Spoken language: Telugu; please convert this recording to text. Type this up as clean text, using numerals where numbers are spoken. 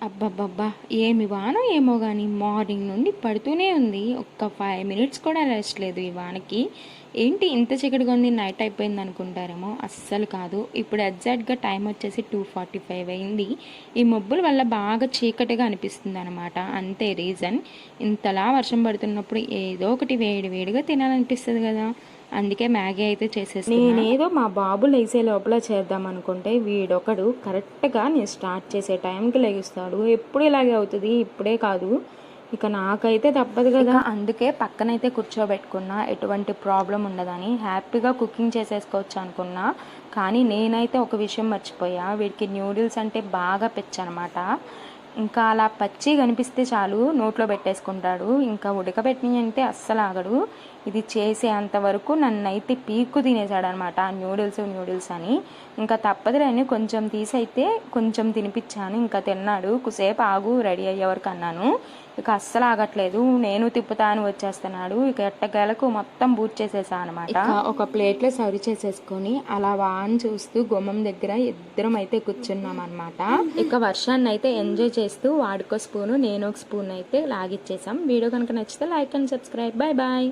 అబ్బబ్బబ్బా! ఏమి వానో ఏమో గాని మార్నింగ్ నుండి పడుతూనే ఉంది. ఒక్క 5 మినిట్స్ కూడా రెస్ట్ లేదు ఈ వానకి. ఏంటి ఇంత చీకటిగా ఉంది, నైట్ అయిపోయిందనుకుంటారేమో, అస్సలు కాదు. ఇప్పుడు ఎగ్జాక్ట్‌గా టైం వచ్చేసి 2:45 అయింది. ఈ మబ్బుల వల్ల బాగా చీకటిగా అనిపిస్తుందనమాట. అంతే రీజన్. ఇంతలా వర్షం పడుతున్నప్పుడు ఏదో ఒకటి వేడి వేడిగా తినాలనిపిస్తది గదా! అందుకే మ్యాగీ అయితే చేసేస్తున్నా. నేనేదో మా బాబు లేసే లోపల చేద్దాం అనుకుంటే వీడొకడు కరెక్ట్గా నేను స్టార్ట్ చేసే టైంకి లెగుస్తాడు. ఎప్పుడు ఇలాగే అవుతుంది, ఇప్పుడే కాదు. ఇక నాకైతే తప్పదు కదా, అందుకే పక్కనైతే కూర్చోబెట్టుకున్నా, ఎటువంటి ప్రాబ్లం ఉండదని. హ్యాపీగా కుకింగ్ చేసేసుకోవచ్చు అనుకున్నా. కానీ నేనైతే ఒక విషయం మర్చిపోయా, వీడికి న్యూడిల్స్ అంటే బాగా పిచ్చనమాట. ఇంకా అలా పచ్చి కనిపిస్తే చాలు నోట్లో పెట్టేసుకుంటాడు. ఇంకా ఉడకబెట్టినవి అంటే అస్సలు ఆగడు. ఇది చేసేంత వరకు నన్నైతే పీక్కు తినేసాడనమాట న్యూడిల్స్ అని. ఇంకా తప్పదులేని కొంచెం తీసైతే కొంచెం తినిపించాను. ఇంకా తిన్నాడు. కుసేపు ఆగు రెడీ అయ్యే వరకు అన్నాను. ఇక అస్సలు ఆగట్లేదు. నేను తిప్పుతాను వచ్చేస్తున్నాడు. ఇక ఎట్టకేలకు మొత్తం బూట్ చేసేసా అనమాట. ఇక ఒక ప్లేట్లో సర్వ్ చేసేసుకొని అలా వాన్ చూస్తూ గుమ్మం దగ్గర ఇద్దరం అయితే కూర్చున్నాం అనమాట. ఇక వర్షాన్ని అయితే ఎంజాయ్ చేస్తూ వాడికో స్పూను నేను ఒక స్పూన్ అయితే లాగిచ్చేసాం. వీడియో కనుక నచ్చితే like and subscribe. Bye bye.